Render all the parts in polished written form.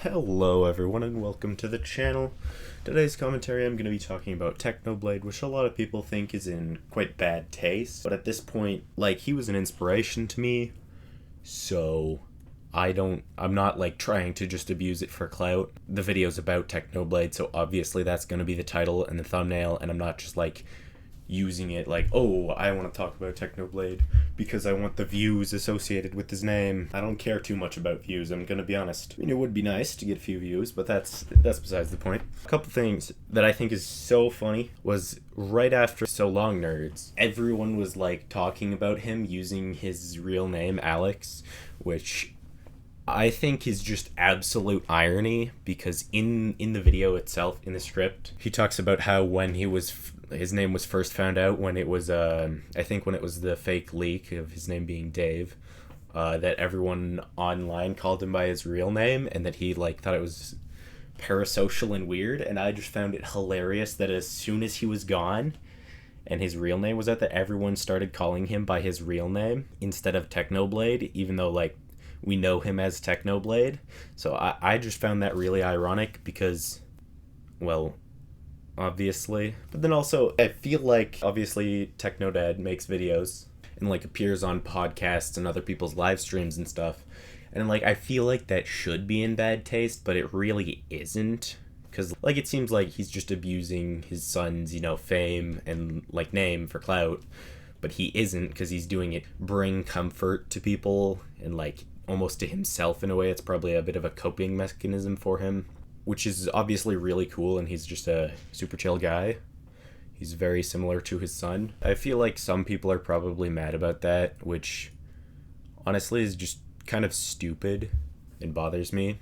Hello everyone and welcome to the channel. Today's commentary I'm going to be talking about Technoblade, which a lot of people think is in quite bad taste, but at this point, he was an inspiration to me, so I'm not trying to just abuse it for clout. The video's about Technoblade, so obviously that's going to be the title and the thumbnail, and I'm not just using it oh, I want to talk about Technoblade because I want the views associated with his name. I don't care too much about views, I'm gonna be honest. I mean, it would be nice to get a few views, but that's besides the point. A couple things that I think is so funny was right after So Long Nerds, everyone was talking about him using his real name, Alex, which I think is just absolute irony, because in the video itself, in the script, he talks about how when his name was first found out, when it was I think when it was the fake leak of his name being Dave, that everyone online called him by his real name, and that he thought it was parasocial and weird. And I just found it hilarious that as soon as he was gone and his real name was out, that everyone started calling him by his real name instead of Technoblade, even though we know him as Technoblade. So I just found that really ironic because, well, obviously. But then also, I feel obviously Technodad makes videos and appears on podcasts and other people's live streams and stuff. And I feel that should be in bad taste, but it really isn't. Because it seems like he's just abusing his son's, fame and name for clout. But he isn't, because he's doing it bring comfort to people and almost to himself in a way. It's probably a bit of a coping mechanism for him, which is obviously really cool, and he's just a super chill guy. He's very similar to his son. I feel some people are probably mad about that, which honestly is just kind of stupid and bothers me.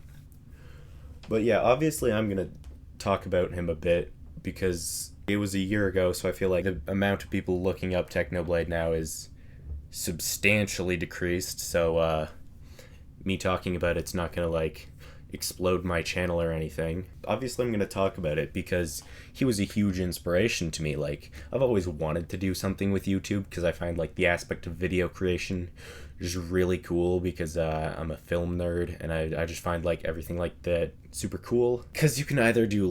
But yeah, obviously I'm going to talk about him a bit because it was a year ago, so I feel the amount of people looking up Technoblade now is substantially decreased, so me talking about it's not going to explode my channel or anything. Obviously I'm going to talk about it because he was a huge inspiration to me. I've always wanted to do something with YouTube because I find the aspect of video creation just really cool, because I'm a film nerd, and I just find everything that super cool, because you can either do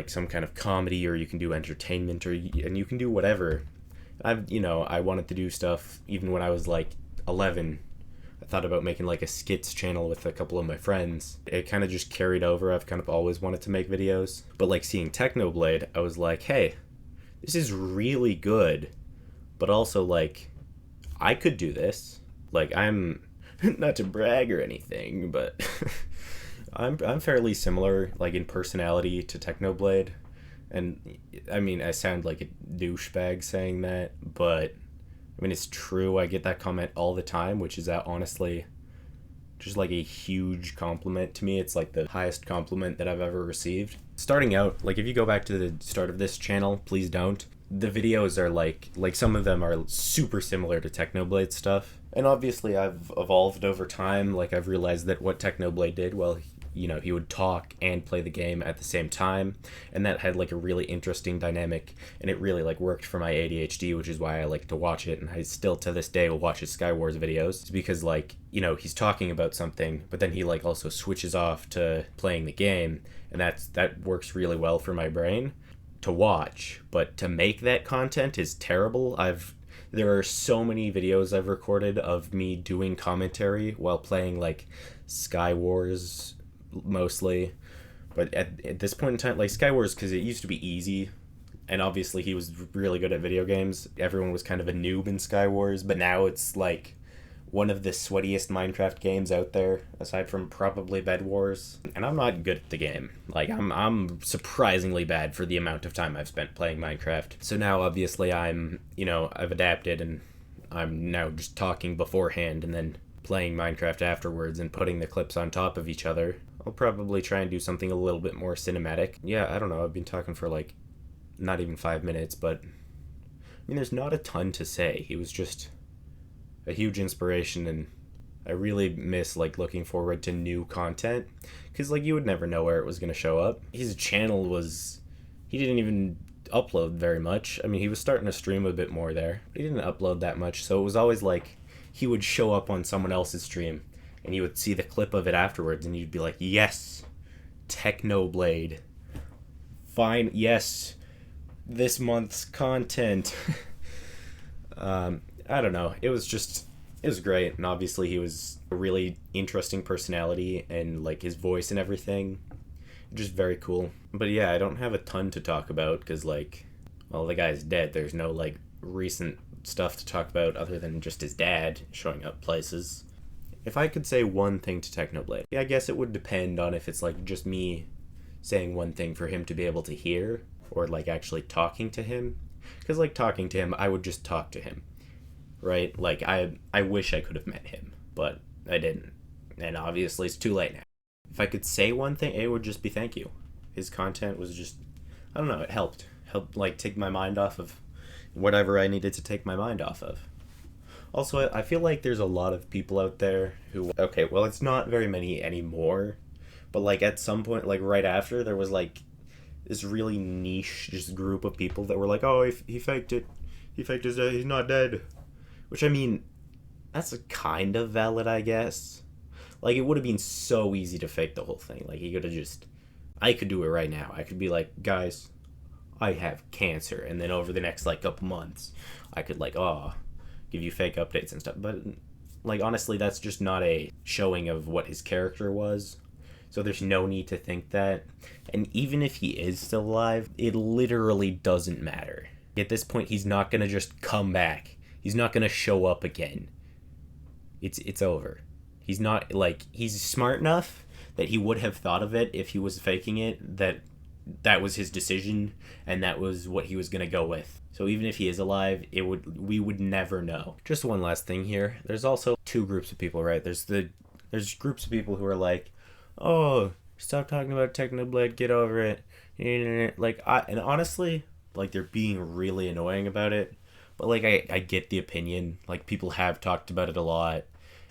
some kind of comedy, or you can do entertainment, and you can do whatever. I wanted to do stuff even when I was 11. I thought about making a skits channel with a couple of my friends. It kind of just carried over. I've kind of always wanted to make videos. But seeing Technoblade, I was hey, this is really good. But also I could do this. I'm not to brag or anything, but I'm fairly similar in personality to Technoblade. And I mean, I sound like a douchebag saying that, but I mean, it's true. I get that comment all the time, which is honestly just a huge compliment to me. It's the highest compliment that I've ever received. Starting out, if you go back to the start of this channel, please don't. The videos are some of them are super similar to Technoblade stuff. And obviously I've evolved over time. I've realized that what Technoblade did, well, he would talk and play the game at the same time, and that had a really interesting dynamic, and it really worked for my ADHD, which is why I like to watch it, and I still to this day will watch his Skywars videos. It's because he's talking about something, but then he also switches off to playing the game, and that works really well for my brain to watch. But to make that content is terrible. There are so many videos I've recorded of me doing commentary while playing Skywars mostly, but at this point in time, Skywars, because it used to be easy, and obviously he was really good at video games. Everyone was kind of a noob in Skywars, but now it's one of the sweatiest Minecraft games out there, aside from probably Bed Wars. And I'm not good at the game. I'm surprisingly bad for the amount of time I've spent playing Minecraft. So now obviously I've adapted, and I'm now just talking beforehand and then playing Minecraft afterwards and putting the clips on top of each other. I'll probably try and do something a little bit more cinematic. Yeah, I don't know, I've been talking for not even 5 minutes, but I mean, there's not a ton to say. He was just a huge inspiration, and I really miss looking forward to new content, because you would never know where it was going to show up. His channel he didn't even upload very much. I mean, he was starting to stream a bit more there, but he didn't upload that much, so it was always he would show up on someone else's stream and you would see the clip of it afterwards, and you'd be like, yes, Technoblade. Fine, yes, this month's content. I don't know. It was great, and obviously he was a really interesting personality, and like his voice and everything, just very cool. But yeah, I don't have a ton to talk about because like, well, the guy's dead. There's no like recent stuff to talk about other than just his dad showing up places. If I could say one thing to Technoblade, yeah, I guess it would depend on if it's like just me saying one thing for him to be able to hear, or like actually talking to him. Because like talking to him, I would just talk to him, right? Like I wish I could have met him, but I didn't, and obviously it's too late now. If I could say one thing, it would just be thank you. His content was just, I don't know, it helped like take my mind off of whatever I needed to take my mind off of. Also, I feel like there's a lot of people out there who, okay, well, it's not very many anymore, but like at some point, like right after, there was like this really niche just group of people that were like, oh, he faked it. He faked his death. He's not dead. Which, I mean, that's a kind of valid, I guess. Like, it would have been so easy to fake the whole thing. Like, he could have just, I could do it right now. I could be like, guys, I have cancer. And then over the next, like, couple months, I could, like, give you fake updates and stuff. But, like, honestly, that's just not a showing of what his character was. So there's no need to think that. And even if he is still alive, it literally doesn't matter. At this point, he's not going to just come back. He's not going to show up again. It's over. He's not, like, he's smart enough that he would have thought of it if he was faking it, that was his decision, and that was what he was going to go with. So even if he is alive, we would never know. Just one last thing here. There's also two groups of people, right? There's groups of people who are like, oh, stop talking about Technoblade, get over it. Like, and honestly, like, they're being really annoying about it. But, like, I get the opinion. Like, people have talked about it a lot,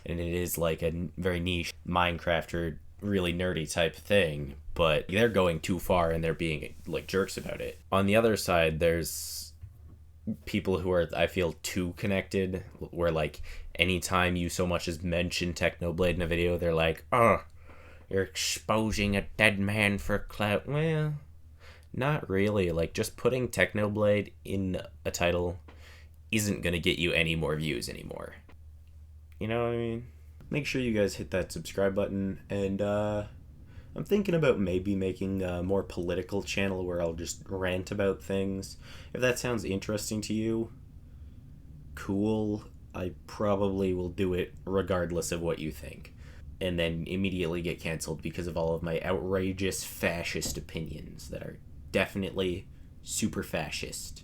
and it is, like, a very niche Minecraft or really nerdy type thing. But they're going too far, and they're being, like, jerks about it. On the other side, there's people who are, I feel, too connected, where, like, anytime you so much as mention Technoblade in a video, they're like, oh, you're exposing a dead man for clout. Well, not really. Like, just putting Technoblade in a title isn't going to get you any more views anymore. You know what I mean? Make sure you guys hit that subscribe button, and I'm thinking about maybe making a more political channel where I'll just rant about things. If that sounds interesting to you, cool. I probably will do it regardless of what you think. And then immediately get canceled because of all of my outrageous fascist opinions that are definitely super fascist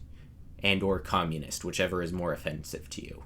and or communist, whichever is more offensive to you.